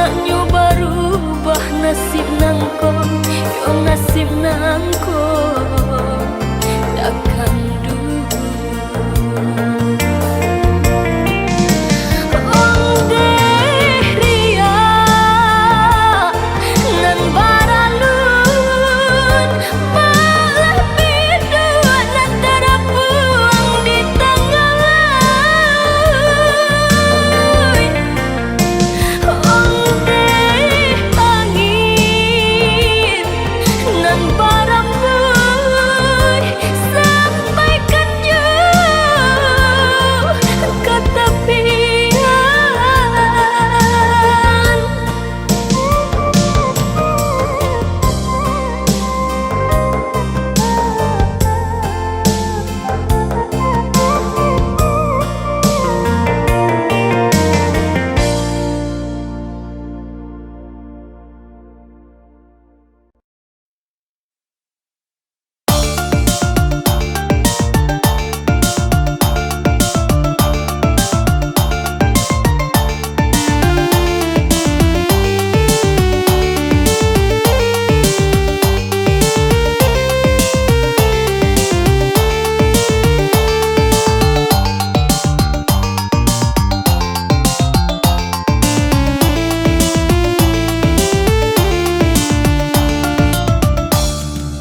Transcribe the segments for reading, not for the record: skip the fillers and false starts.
nak nyoba rubah nasib nangko, yo nasib nangko takkan dulu. Oh deh ria nan baralun malah berdua nan terpuang di tengah laut. Oh deh angin nan barambut sampaikan jauh ke tepian.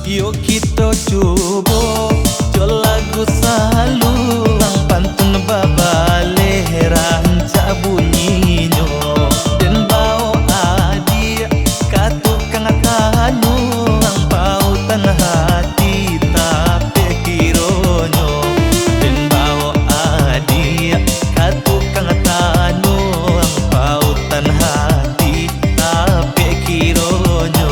Yuk kita coba jo lagu selalu ang pantun babale rancak bunyinya dan bau adia katukang tanu ang pautan hati tapi kironyo dan bau adia katukang tanu ang pautan hati tapi kironyo.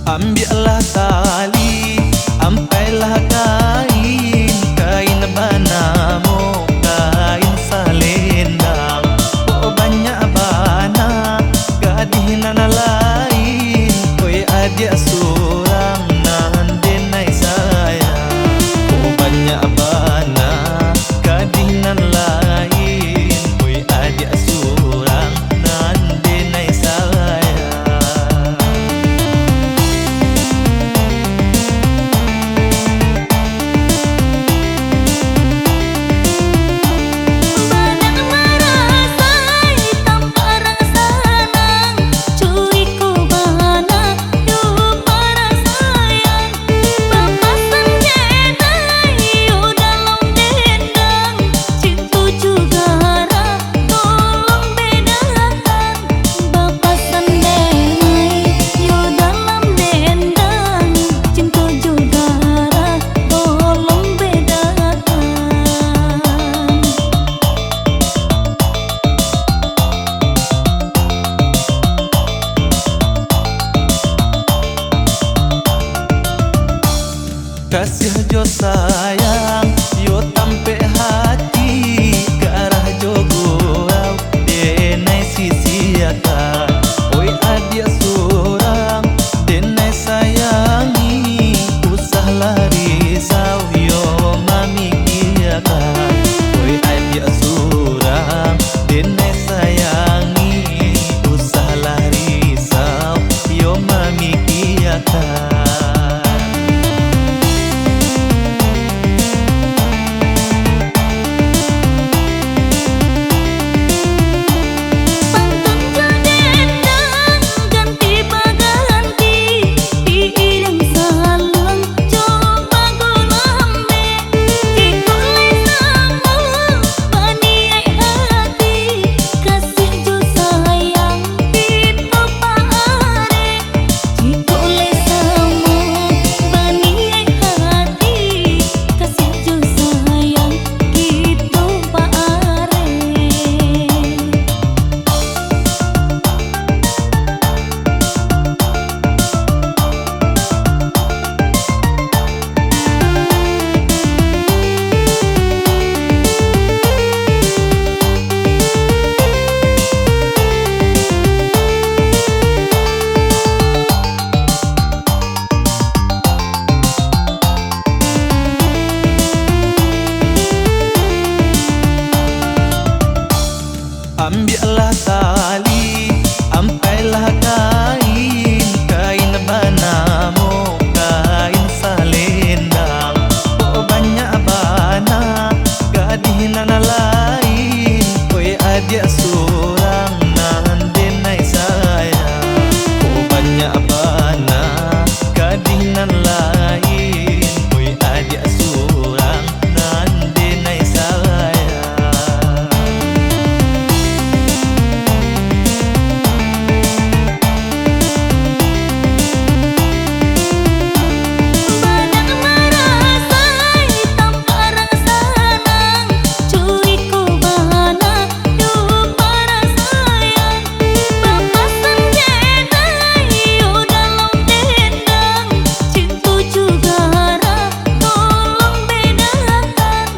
Ambillah tali, ampailah kain, kain banamo, kain salendang. Oh banyak bana, gadih nana lain, koi adik surang nan denai sayang. Oh banyak bana, gadih nan lain, koi adik surang nan denai sayang. Kasih jo sayang, yo tampe hati ke arah jo gurau denai sisiakan. Oi adik surang denai sayangi, usah lari risau yo mamikiakan. Oi adik surang denai sayangi, usah lari risau yo mamikiakan. ambillah tali, ampailah kain, kain banamu, kain salendang. Oh banyak bana, gadih nan lain, oi adik surang nan denai sayang. Oh banyak bana, gadih nan lain, oi adik surang nan denai sayang. Badan merasai tanpa rasa nang, cuiku bana dupa rasayang. Papasan jenai yo dalam dendang, cintu juga harap tolong bedakan.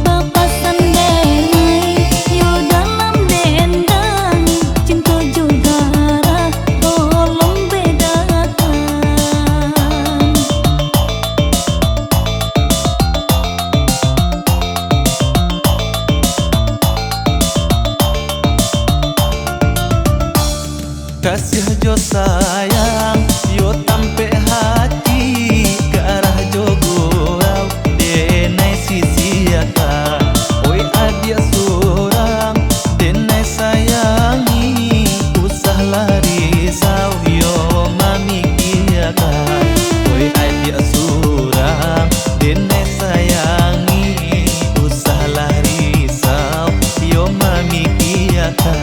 Papasan jenai yo dalam dendang, cintu juga harap tolong bedakan. Kasih jo sayang, yo tampe hati ke arah jo gurau, denai sisi akan. Oi adik surang, denai sayangi, usahlah risau yo mamikiakan. Oi adik surang, denai sayangi, usahlah risau yo mamikiakan.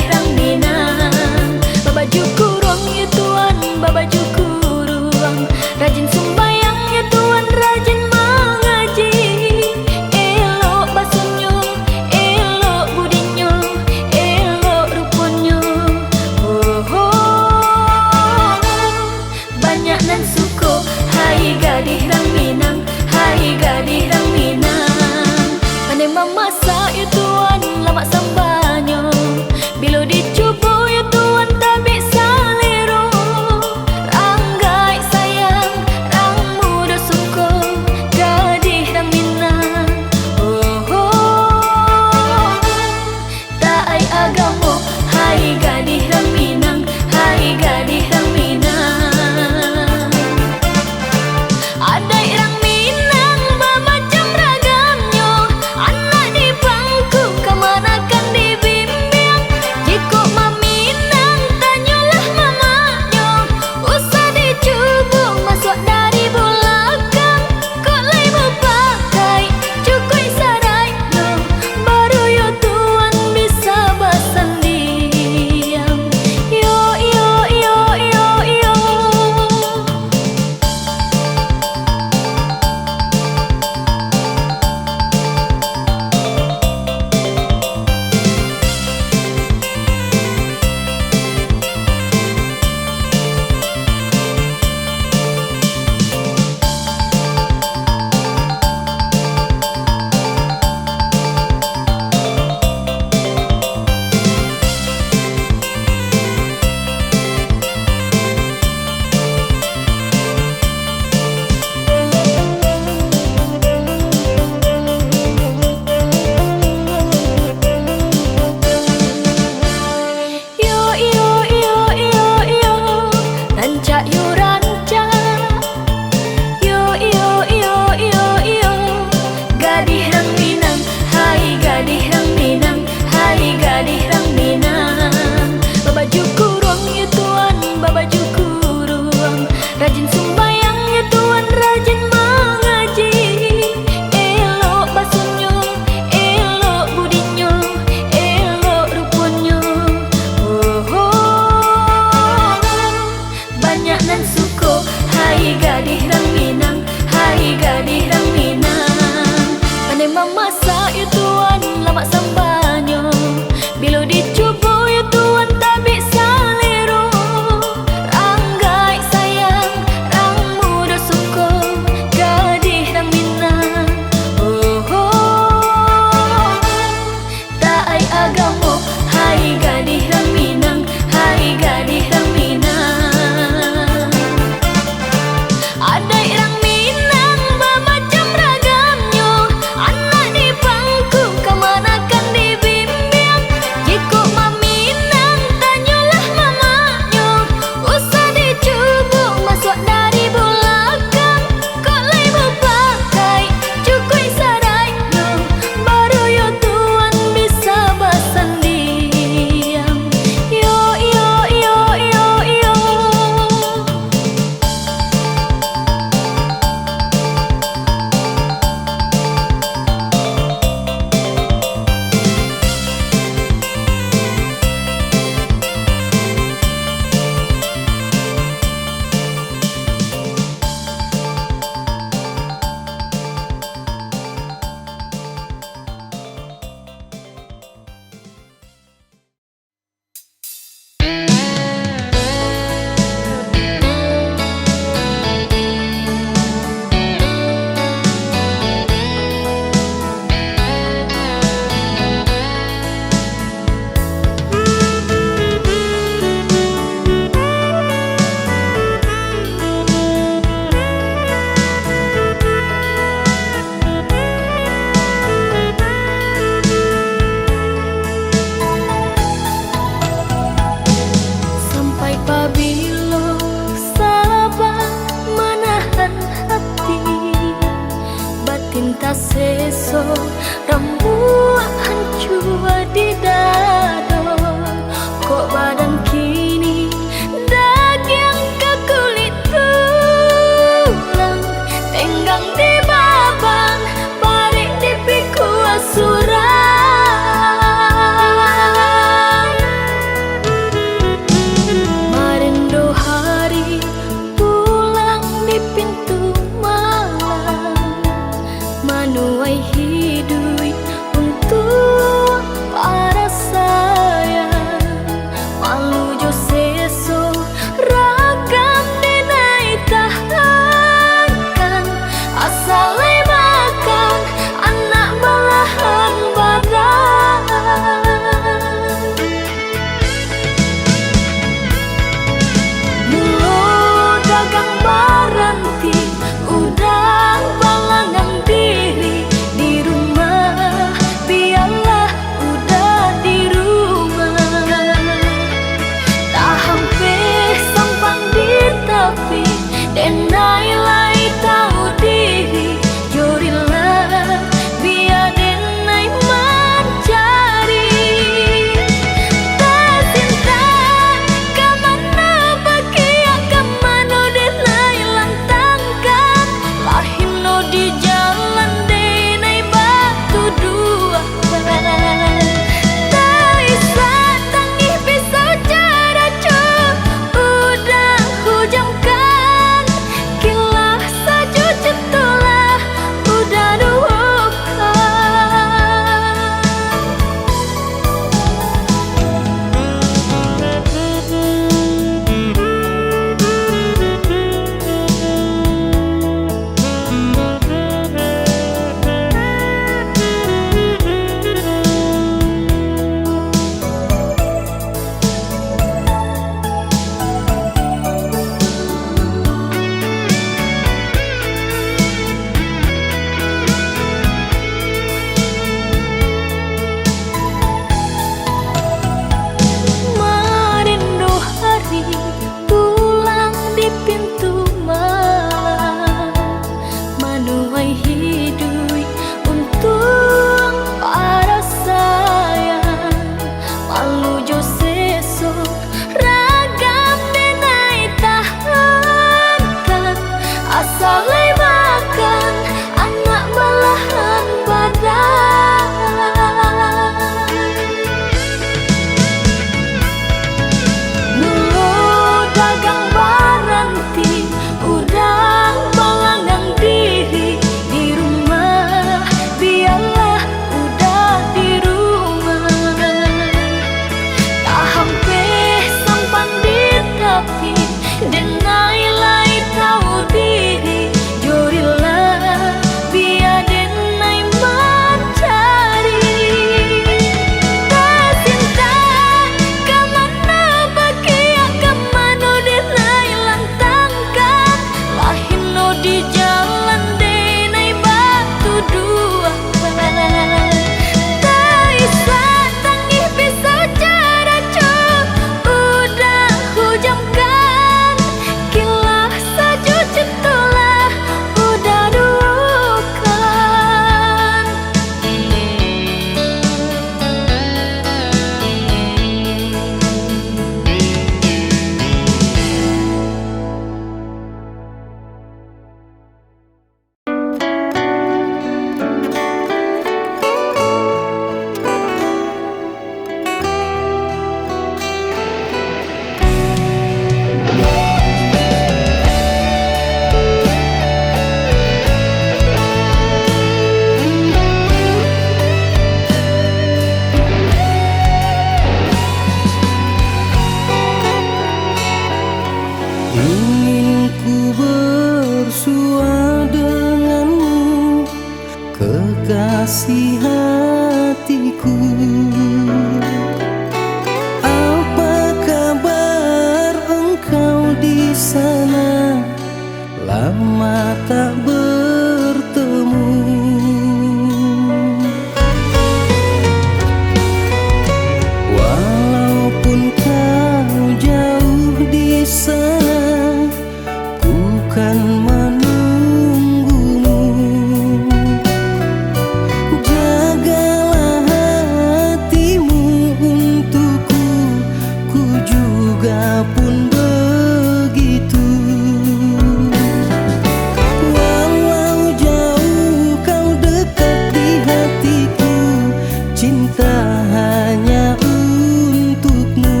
hanya untukmu.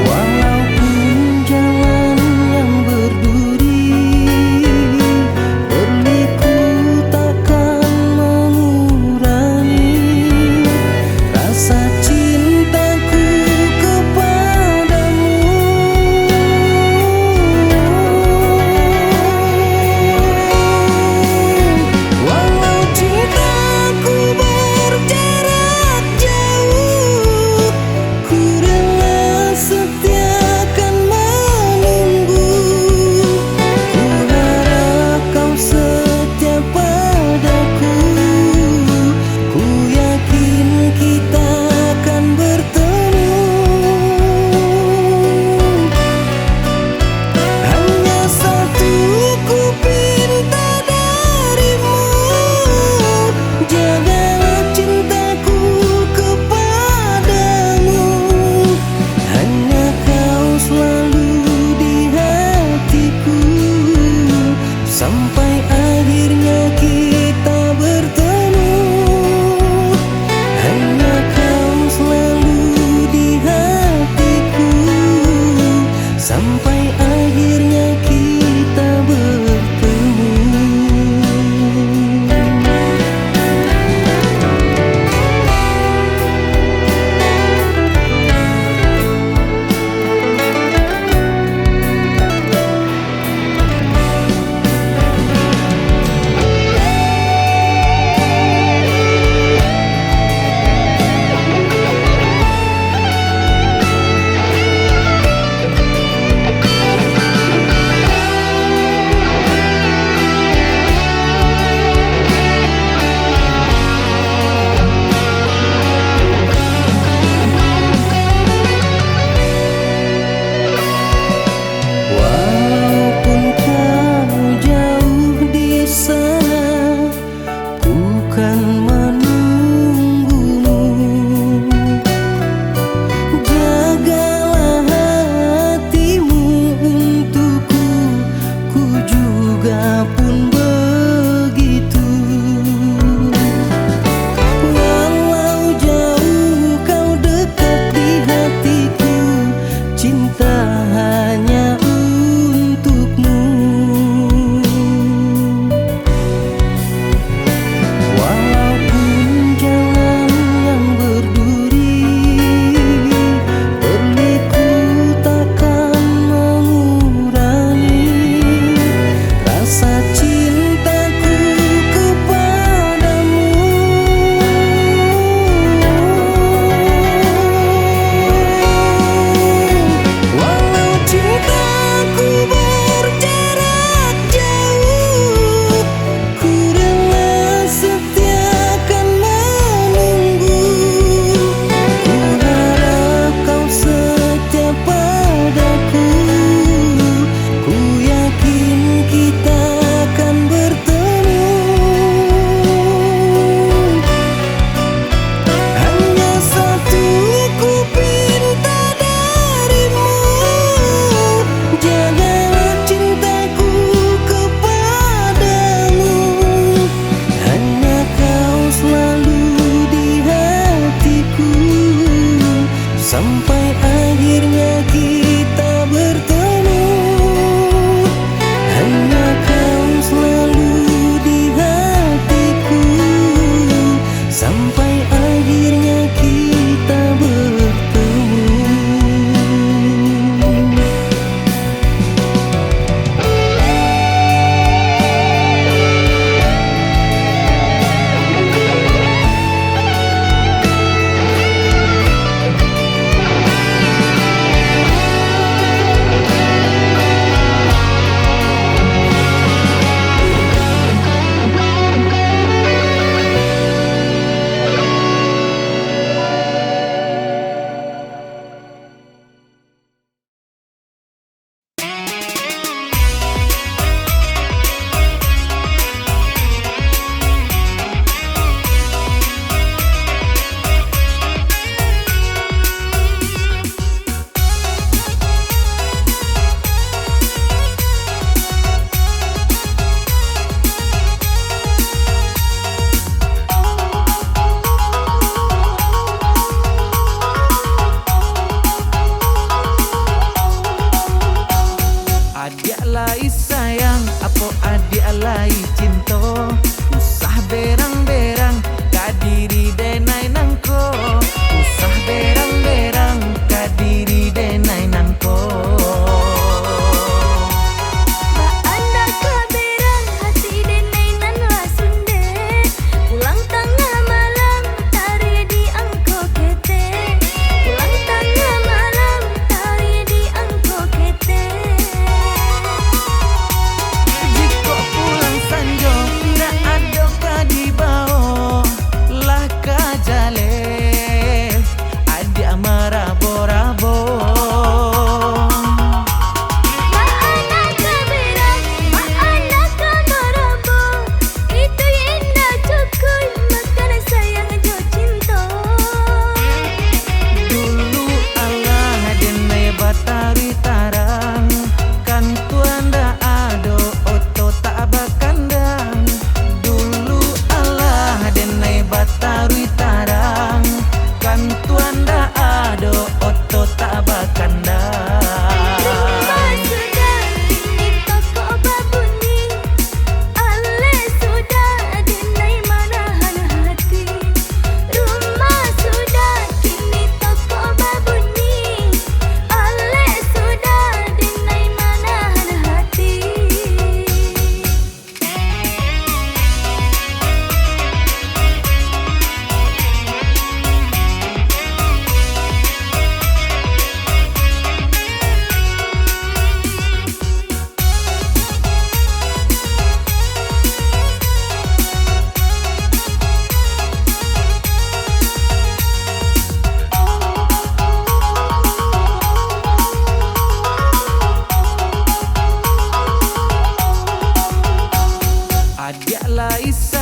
Walaupun jalan yang berduri, berliku takkan mengurangi rasa cintaku kepadamu. Walau cintaku berjarak jauh, ku rela setia kan menunggu. Ku harap kau setia padaku, ku yakin kita akan bertemu. Hanya satu ku pinta darimu, jagalah cintaku kepadamu. Hanya kau selalu di hatiku, sampai akhirnya kita bertemu. Hanya kau selalu di hatiku, sampai akhirnya kita bertemu. Walaupun kau jauh di sana, bukan menunggumu. Jagalah hatimu untukku, ku juga pun begitu. Walau jauh kau dekat di hatiku, cinta hanya untukmu. Walaupun jalan yang berduri, berliku takkan mengurangi rasa cintaku kepadamu. Walau cintaku berjarak jauh, ku rela setia kan menunggu. Ku harap kau setia padaku, ku yakin kita akan bertemu. Hanya satu ku pinta darimu, jagalah cintaku kepadamu. Hanya kau selalu di hatiku, sampai akhirnya kita bertemu. Hanya kau selalu di hatiku, sampai akhirnya kita bertemu.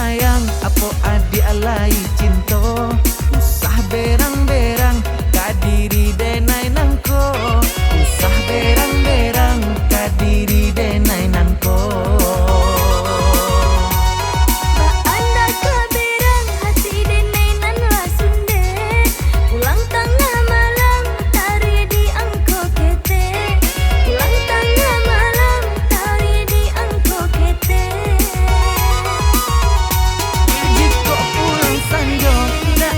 sayang apo adi alai cinto usah berang-berang kadiri denai nangko usah berang-berang kadiri denai nangko Anda keberang hati denai nan lasunde pulang tengah malam tari di angko kete pulang tengah malam tari di angko kete jiko pulang sanjo tidak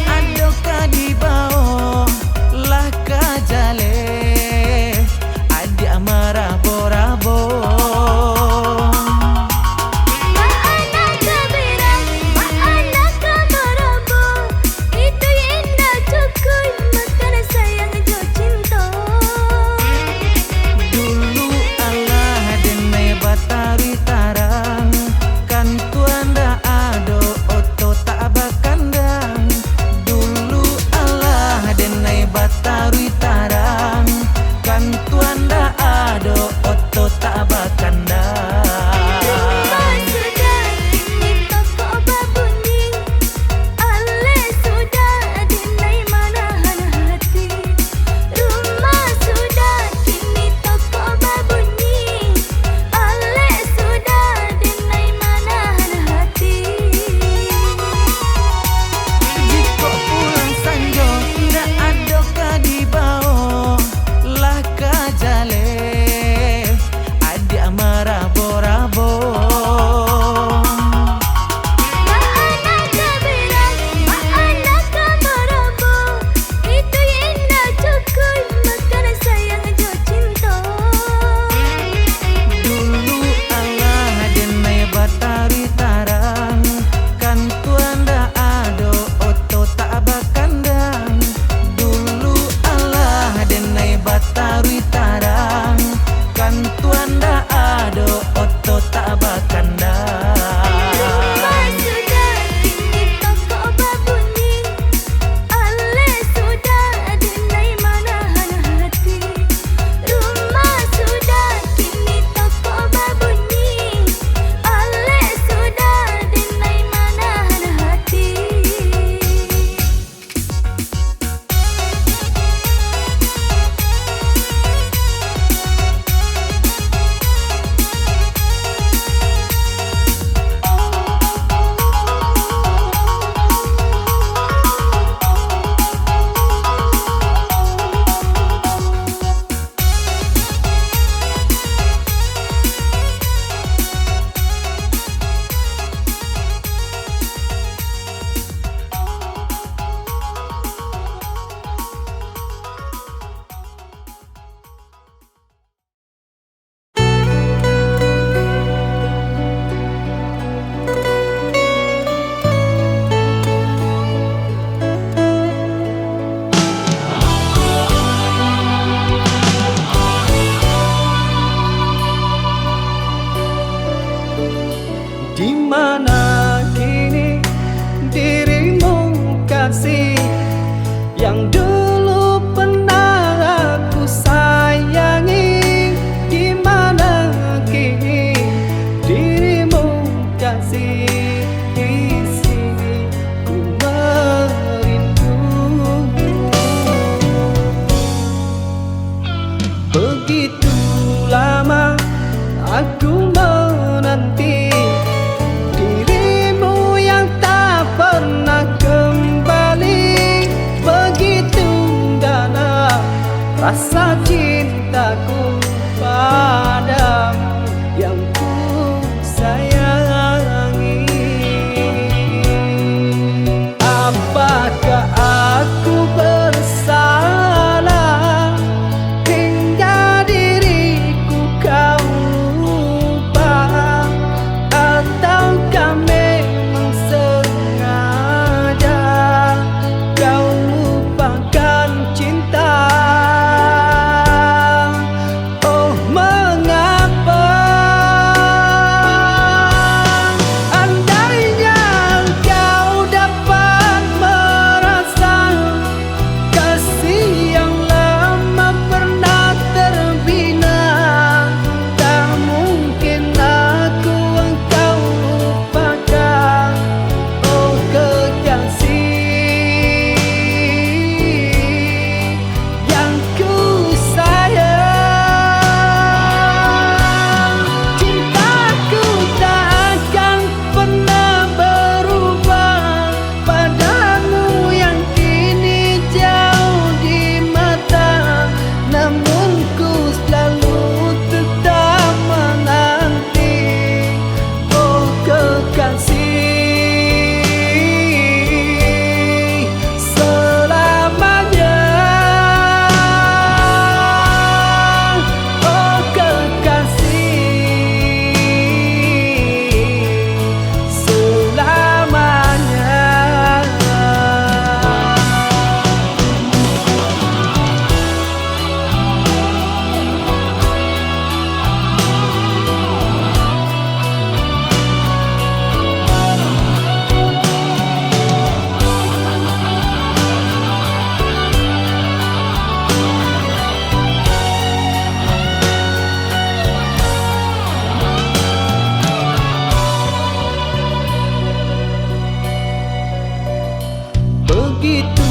begitu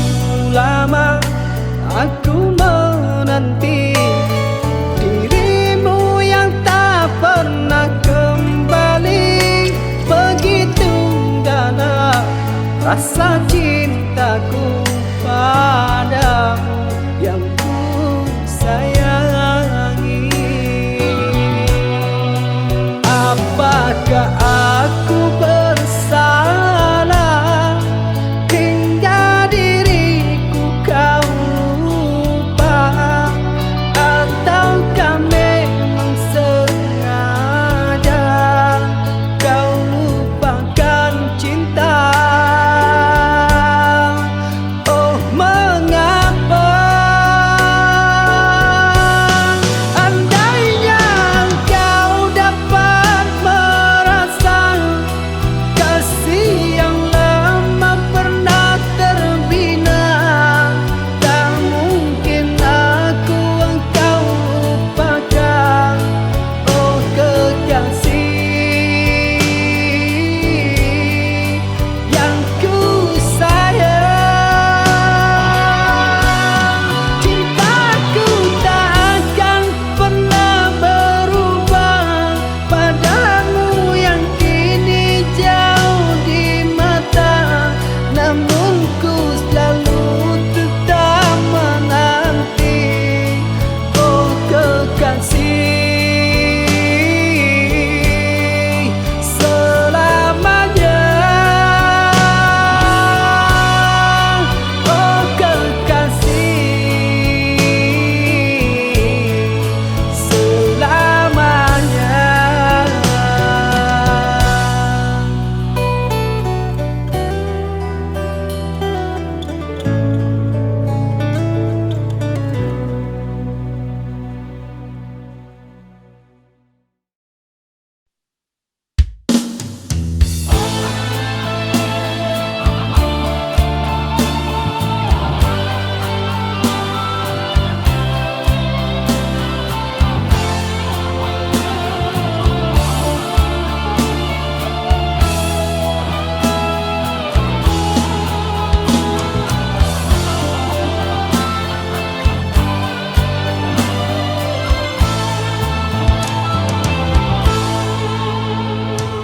lama aku menanti dirimu yang tak pernah kembali. Begitu dalam rasa cintaku padamu yang ku sayangi. Apakah aku bersalah hingga diriku kau lupa, ataukah memang sengaja kau lupakan cinta? Oh, mengapa andainya engkau dapat merasa kasih yang lama pernah terbina, tak mungkin aku engkau lupakan. Oh kekasih yang ku sayang, cintaku tak akan pernah berubah padamu yang kini jauh di mata. Namun ku selalu tetap menanti, oh kekasih, selamanya. Oh kekasih, selamanya.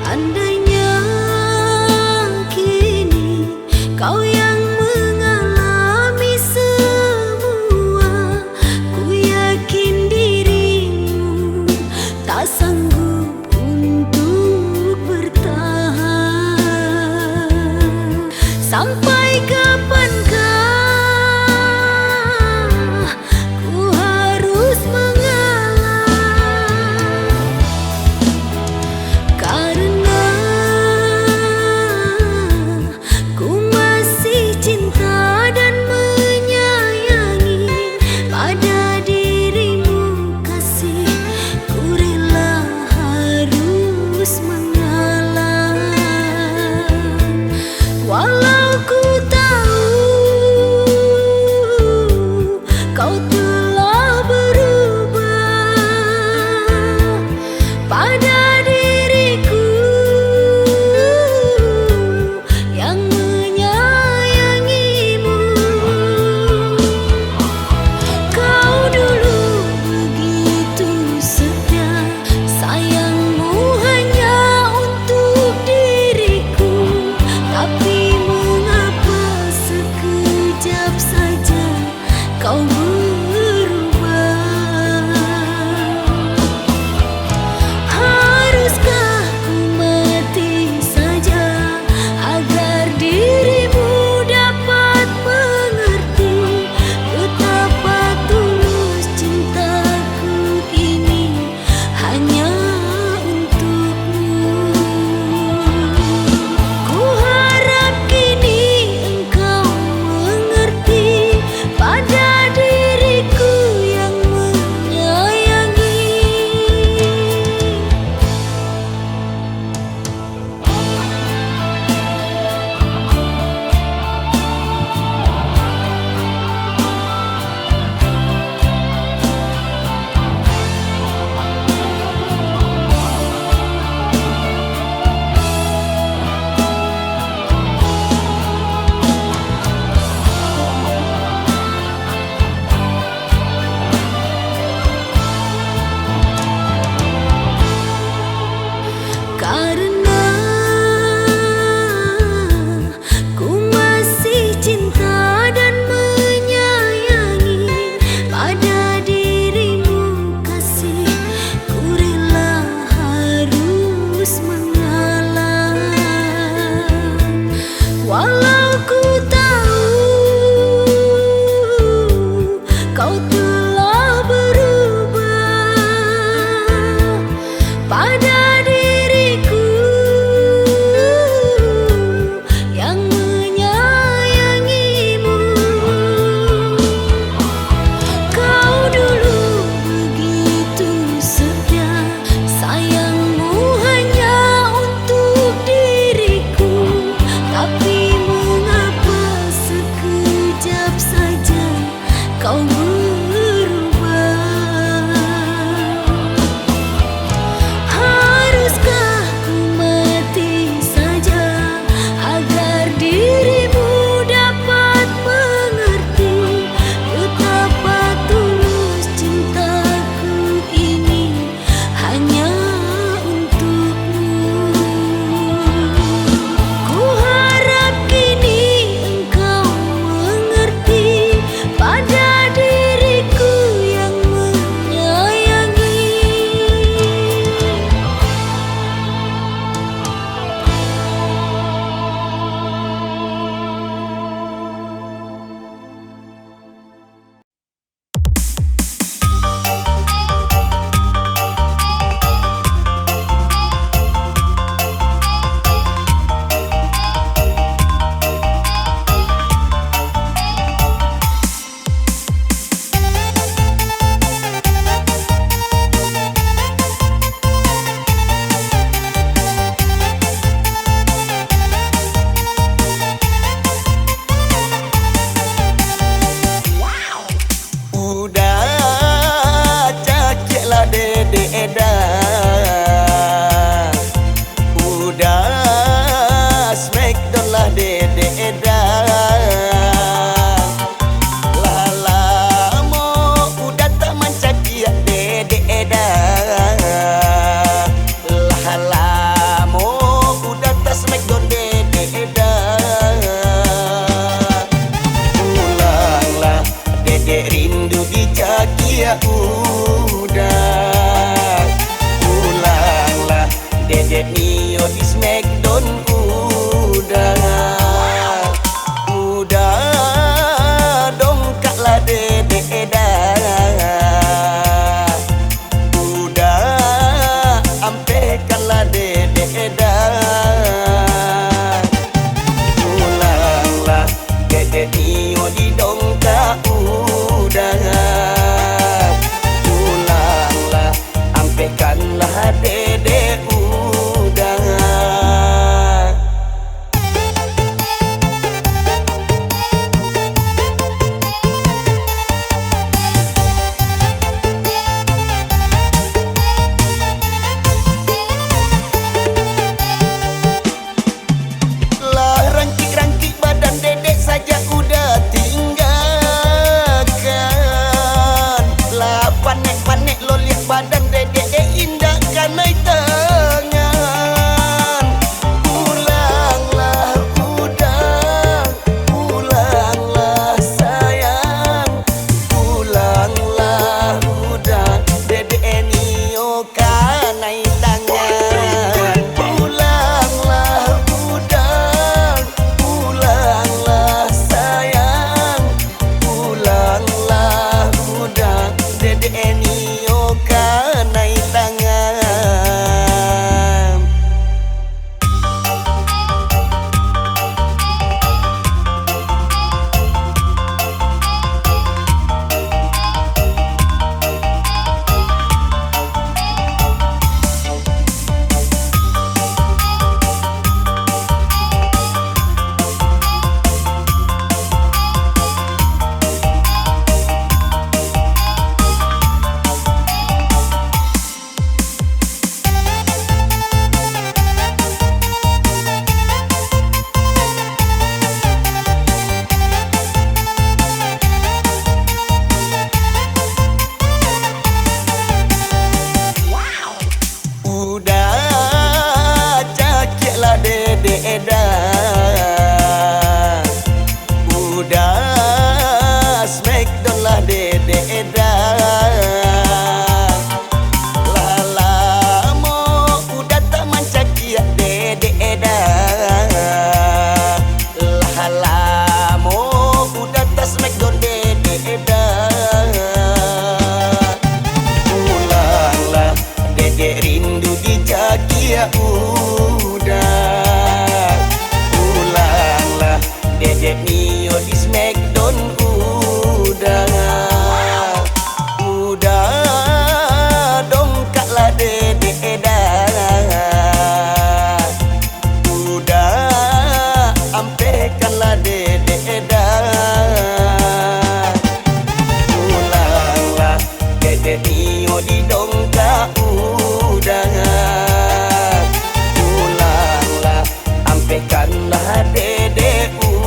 Andainya kini kau yang mengalami semua, ku yakin dirimu tak sanggup untuk bertahan. Sampai kapankah ku harus mengalah, karena ku masih cinta dan menyayangi pada dirimu kasih. Ku rela harus mengalah, walau ku tahu kau telah berubah pada diriku yang menyayangimu. Kau dulu begitu setia, sayangmu hanya untuk diriku. Tapi mengapa Walau ku tahu kau telah berubah pada diriku yang menyayangimu. Kau dulu begitu setia, sayangmu hanya untuk diriku. Tapi mengapa sekejap saja kau berubah? Haruskah ku mati saja agar dirimu dapat mengerti betapa tulus cintaku ini hanya untukmu. Ku harap kini engkau mengerti pada diriku yang menyayangi. Udah cakiklah dede edan, udah smackdown lah dede edan. Lah lama udah tak mencakia dede edan. Lah lama udah tak smackdown dede edan. Ulanglah dede rindu di cakia udah. Ulanglah dede Mio di smackdown udah. dedek Nio di Smackdown udah dongkaklah dedek dah, udah ampekanlah dedek dah. Pulanglah dedek Nio di dongkak udah, pulanglah ampekanlah dedek udah.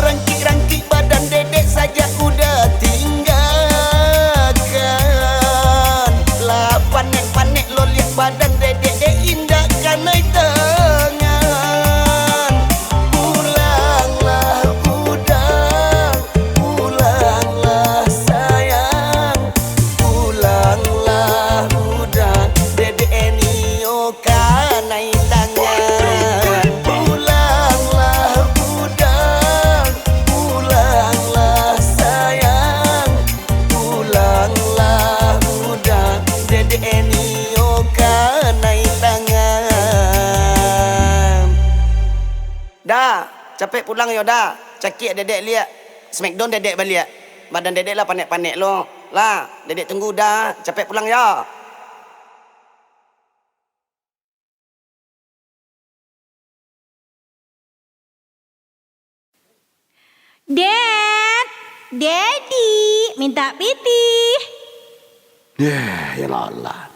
Rangkik-rangkik badan dedek saja udah tinggalkan. Lah panek-panek lo lihat badan dedek indah kanai tangan. Pulanglah udah, pulanglah sayang, pulanglah udah dedek Nio kanai tangan. Pulanglah udah, pulanglah sayang, pulanglah udah dedek Nio kanai tangan. Dah, capek pulang yo dah. Cakik dedek lihat Smackdown dedek balik. Badan dedek lah panek-panek lo. Lah, dedek tunggu dah. Capek pulang ya. Dad, Daddy, minta piti. Ya Allah.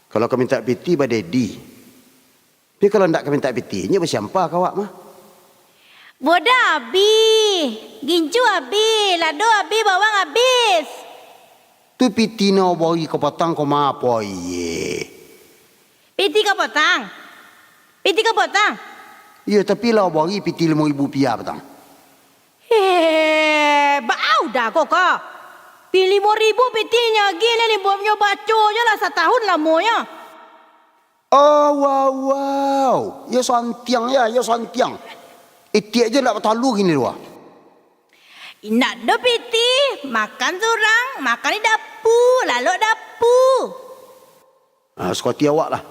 Kalau kau minta piti pada Daddy. Tapi kalau tak kau minta piti, nya bersiapa kau awak mah? Boda abi, gincu abi, lado abi, bawang habis. Tu piti no bagi kau patang kau mah apa ye? Piti kau potang. Piti kau potang. Ya tapi lah bagi piti RM5,000 patang. Bau dah kok. Pilih RM5,000 pitinya, gila ni bomnya baco je lah setahun lamonya. Oh wow. Ya santiang ya, ya santiang. Tiap je nak bertalu gini dua. Nak do piti, makan surang, makan di dapur, lalu dapur. Sekoti awak lah.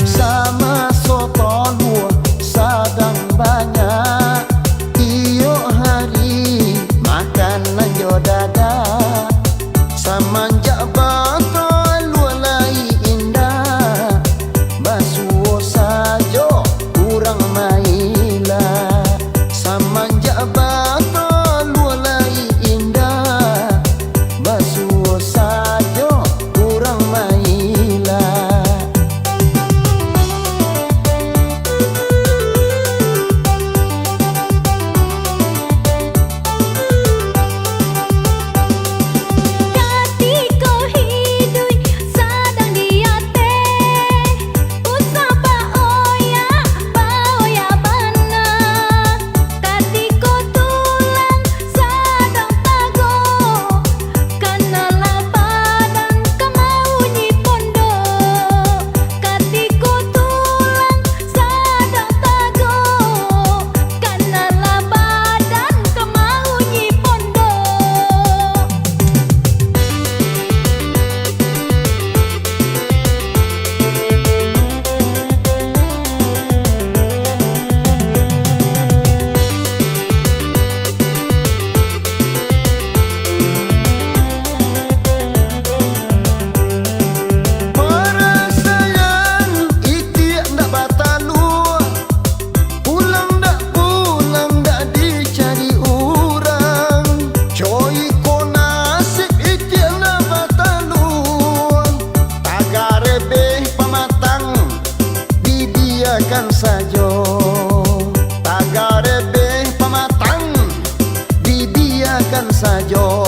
Sama soto dua sadang banyak. Iyo hari makanan yo dada. Semenjak batal lualai indah. Basuh sajo kurang mailah. Semenjak batal lualai indah. Basuh sajo kurang mailah. Ketika hidup sedang diate, usapa oya bana. Ketika tulang sedang tago, kanalah badan kemau nyipondo. Ketika tulang sedang tago, kanalah badan kemau nyipondo. Perasaan itiak ndak batalu. Pulang ndak dicari orang. Coy ko nasib itiak ndak batalu. Tagare beh pamatang dibiarkan saja. Tagare beh pamatang dibiarkan saja.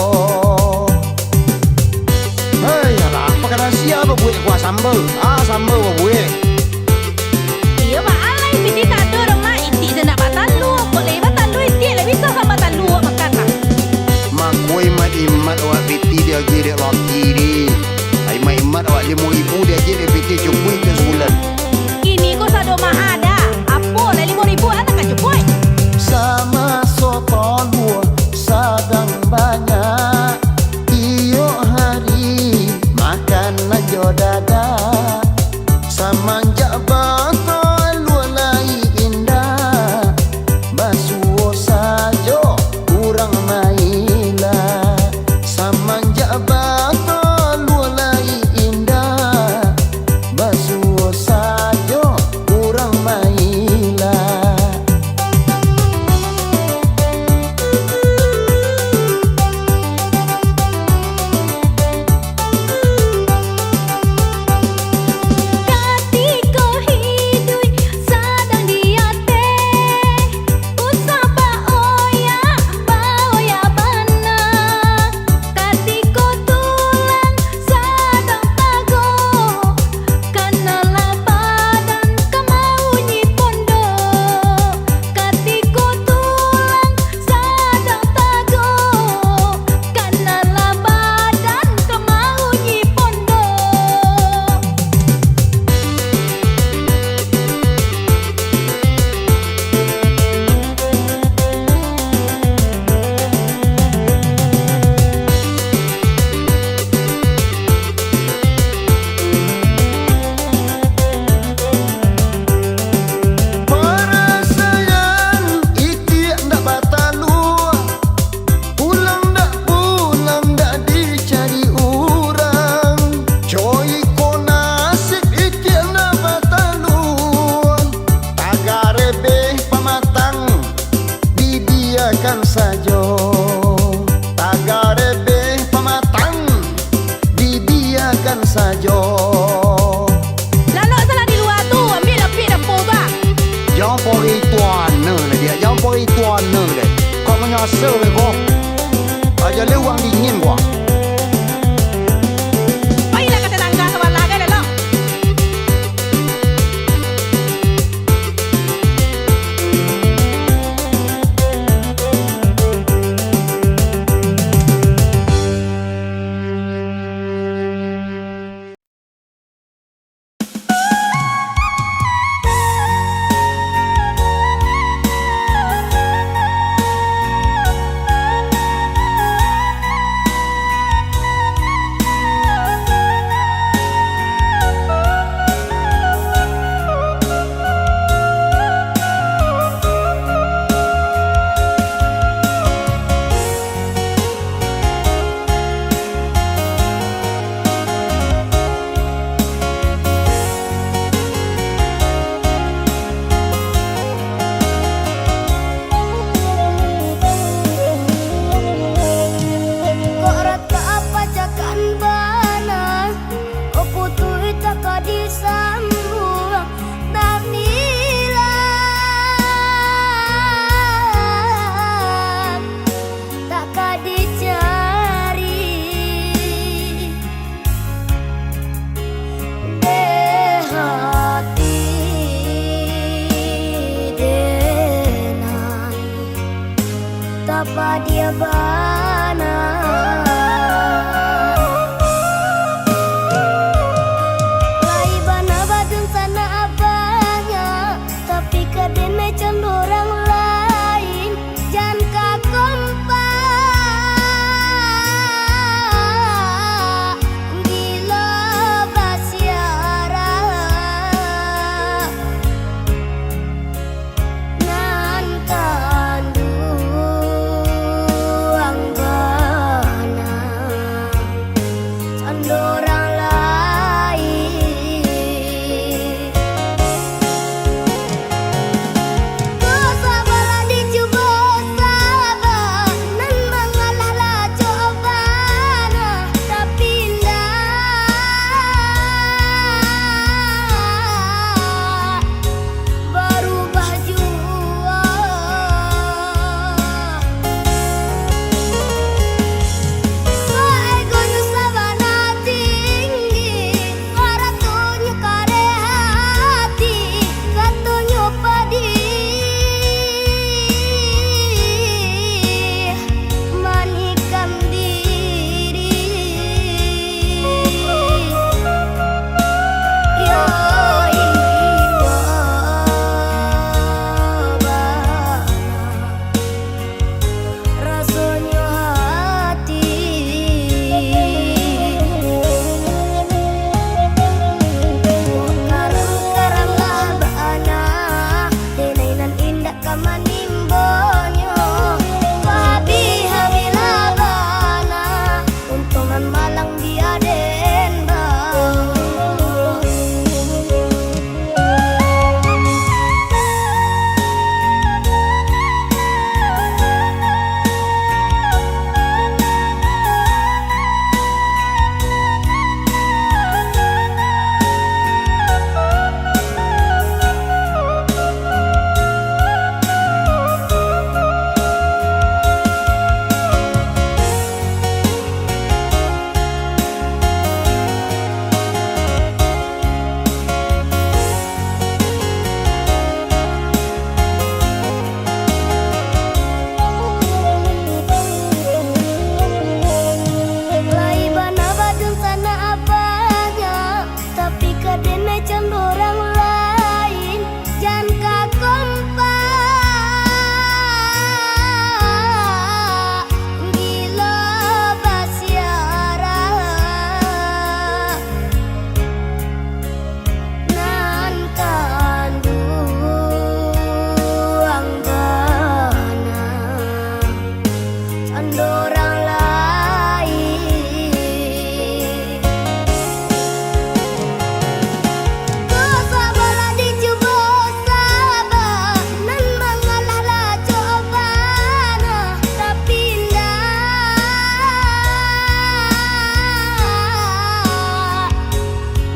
sambal. Sambal apa gue? Iya ba alay piti tado rama iti na batalu. Boleh batalu iti lebih bisa sama batalu makan lah. Mak gue imat awak piti dia gede laki ni. Ai mai imat awak 5,000 dia gede piti cukup ke sebulan. Kini ko sa doma ada. Apo na 5,000 ata ka cukup. Sama soto dua sadang banyak. Iyo hari makan aja dada. Samanja batal walai indah. Basuo sajo kurang maila. Samanja batal walai indah. Basuo sajo kurang maila. Katiko hidui sadang diate Usaba oya baoya bana Katiko tulang sadang tago Kanala badan kamau nyipondo Katiko tulang sadang tago Kanala badan kamau nyipondo Para sayang iti ndak batalu. Pulang ndak dicari orang. Joy ko nasib iti ndak batalu. Tagare beh pamatang dibiarkan saja. Tagare beh pamatang dibiarkan saja. Lalu salah di luar tu ambil api dapur ba. Jangan pori tuan lah dia. Jangan pori tuan lah. Kau menyasar le kau. Aja lewang dingin gua. Baiklah kata tangga sebelah kan lalu. Kok rata apa cakan bana Kok kutu itaka disambung Dan nilang Taka dicari De hati denai Tapa dia bana Lai bana badun sana abangnya Tapi kadene can orang lain Jangan kakompa Gila basiara Nan kanduang dorang lain. Kau sabarlah dicuba sabar, nan mengalahlah cobaan, tapi ndak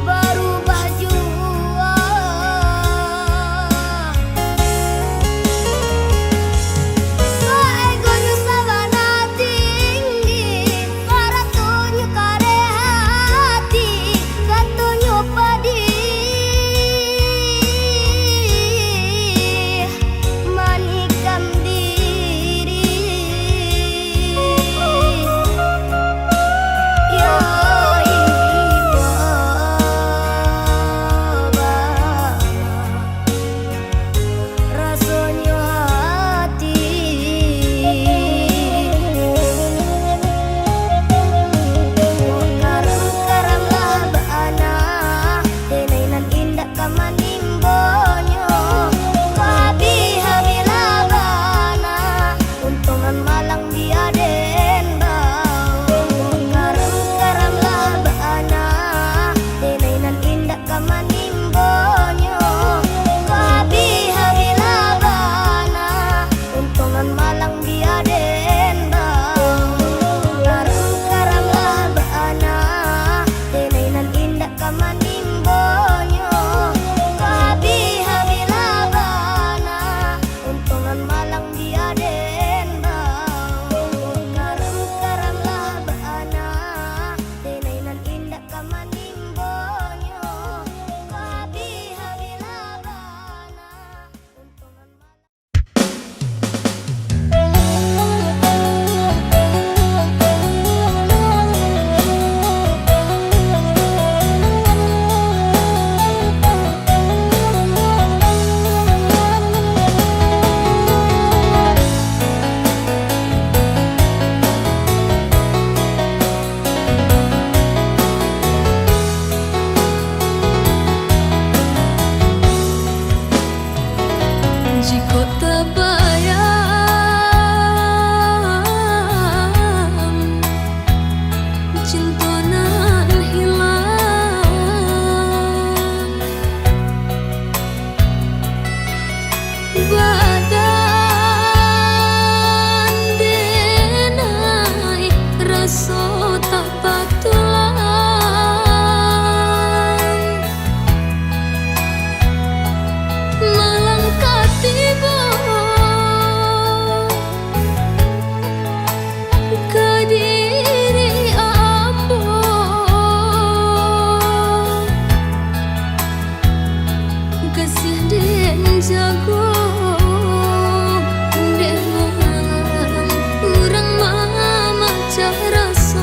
berubah jua. Egonya sabana tinggi, karatunya kare hati, katunya pedih, manikam diri. Ya ibu rasanya hati. Karam-karamlah baana, tenainan indah kamanimbonyo. Kahabi-habilah baana, untungan malang diaden bau. Karam-karamlah baana, tenainan indah kamanimbonyo. Kahabi-habilah baana, untungan malang diaden bau. Karam-karamlah baana, tenainan indah kamanimbonyo. Kahabi-habilah baana, untungan malang diaden bau. Karam-karamlah baana, tenainan indah kamanimbonyo. Kahabi-habilah baana, untungan malang. Jika terbayang cinta nan hilang, badan denai rasa tak patulan, malang katiba ke diri ambo, kasih den jago den urang mama cara so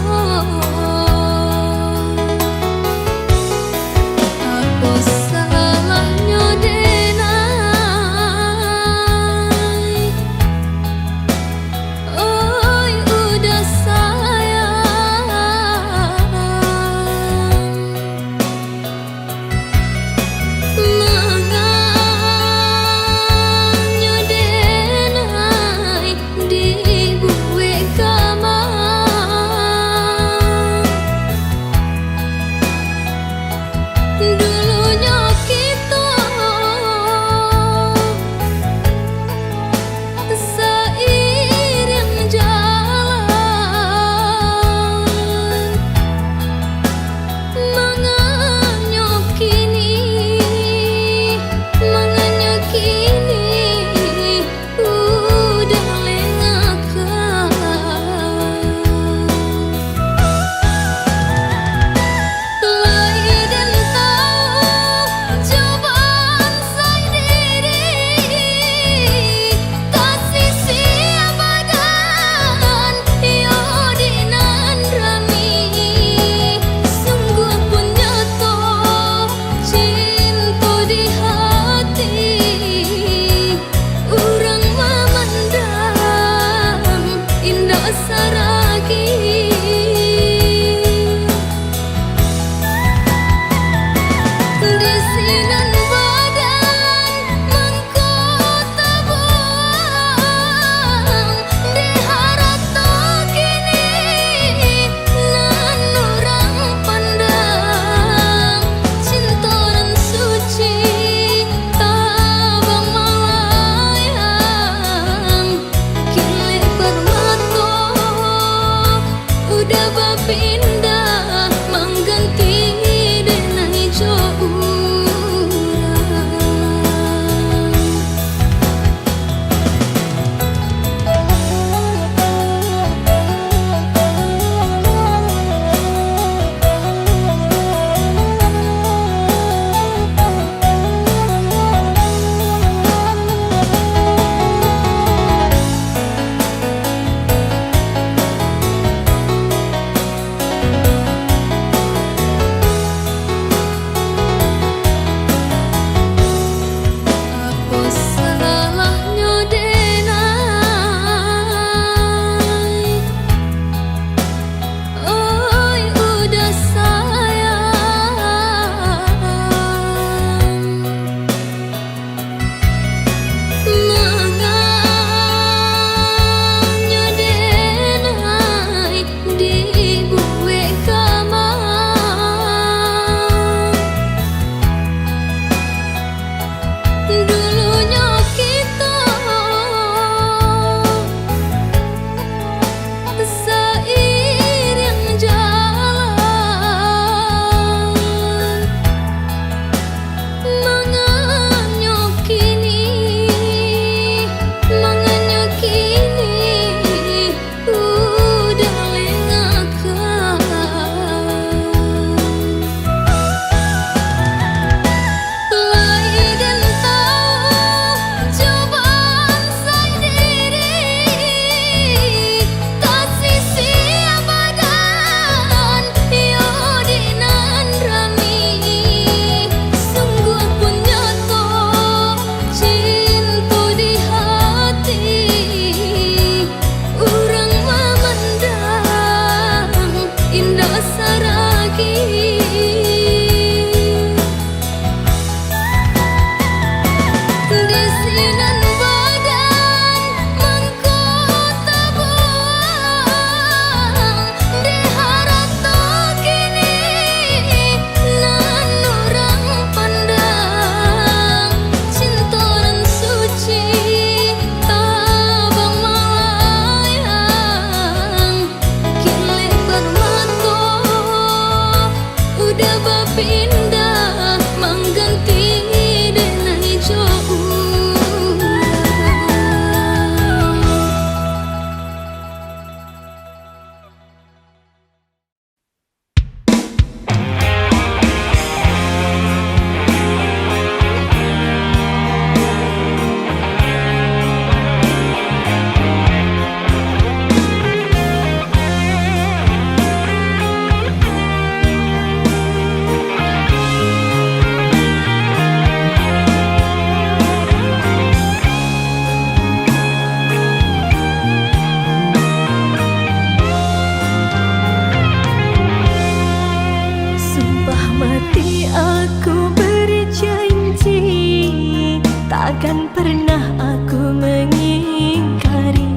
takkan pernah aku mengingkari.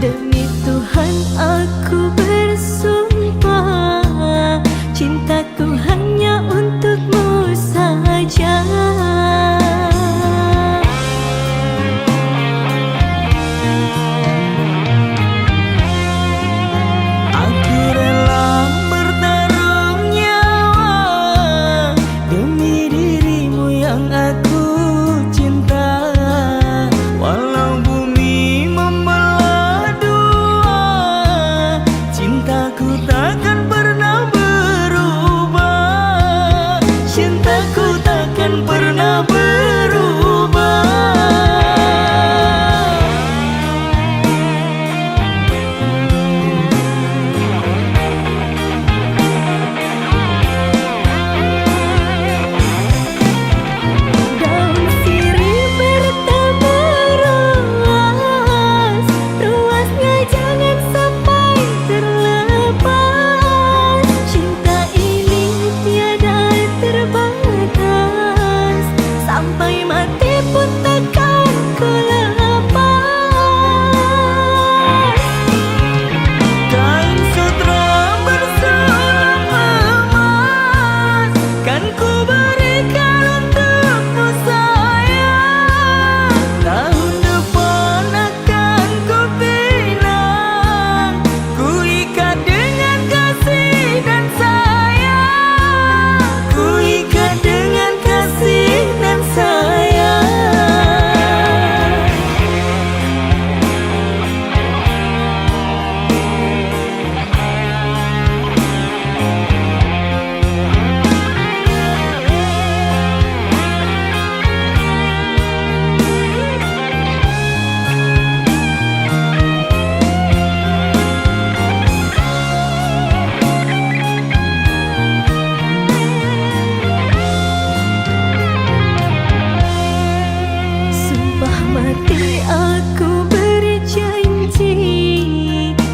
Demi Tuhan aku bersumpah, cintaku hanya untukmu saja.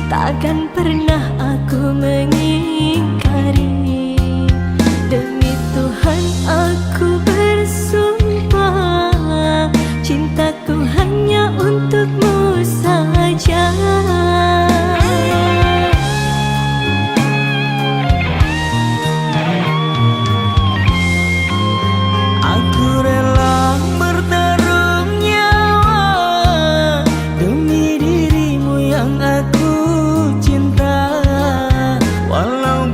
Takkan pernah aku mengingkari. Demi Tuhan aku bersumpah, cintaku hanya untukmu saja. Aku rela bertaruh nyawa demi dirimu yang aku cinta, walau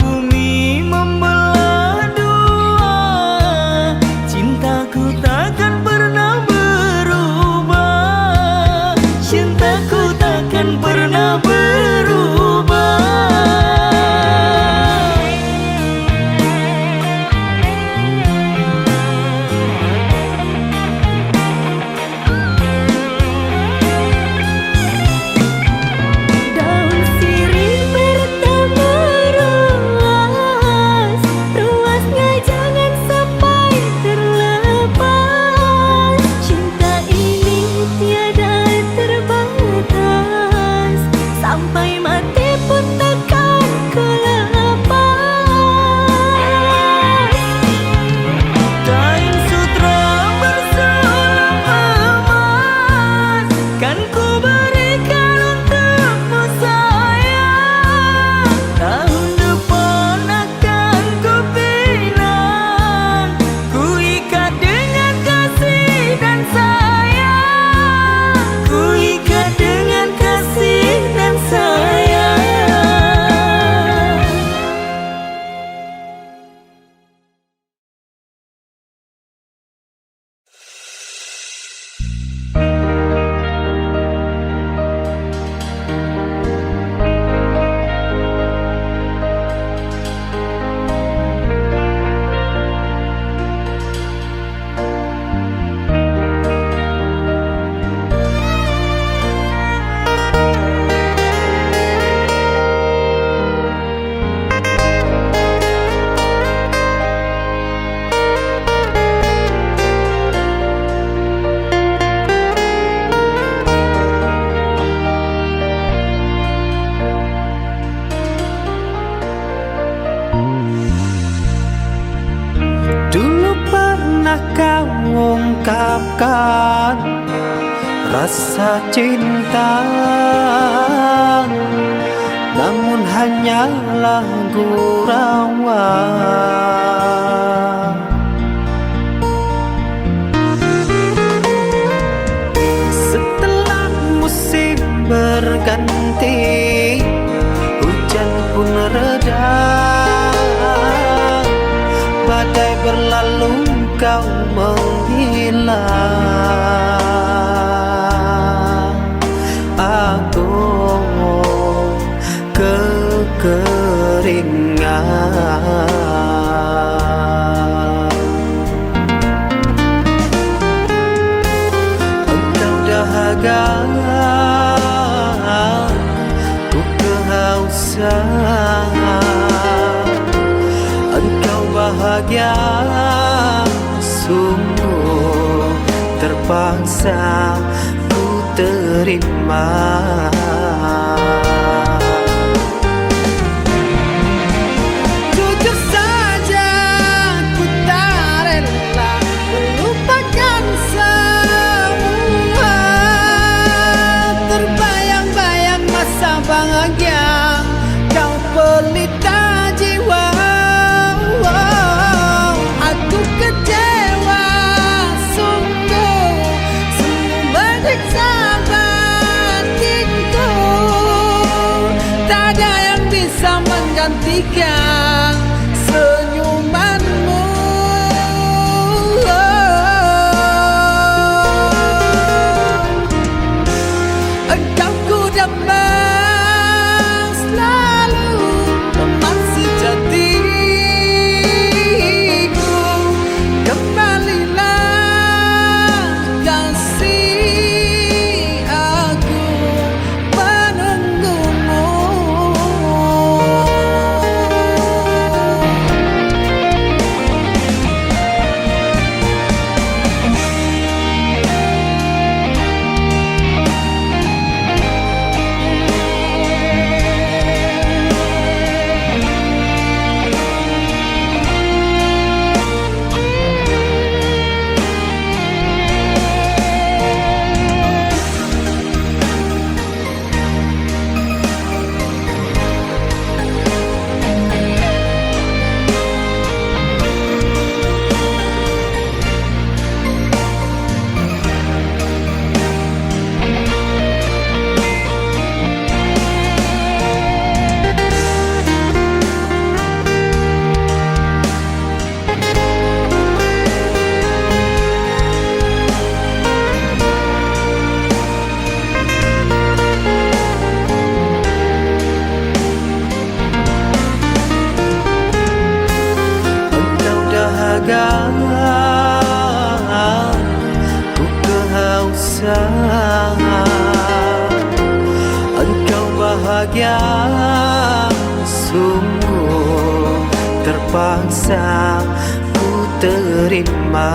pernah kau ungkapkan rasa cinta, namun hanyalah gurauan. Setelah musim berganti, hujan pun reda, badai berlalu kau menghilang. Aku kekeringan. Engkau dahaga, ku kehausan. Engkau bahagia, sungguh terpaksa ku terima. Jujur saja ku tak rela melupakan semua. Terbayang-bayang masa bahagia kau pelita jiwa. Aku kecewa sungguh, sungguh menyiksa batinku. Tak ada yang bisa menggantikan senyumanmu. Engkau ku dapat selalu teman sejatiku. Kembalilah kasih, aku menunggumu. Ku kehausan. Engkau bahagia, sungguh terpaksa ku terima.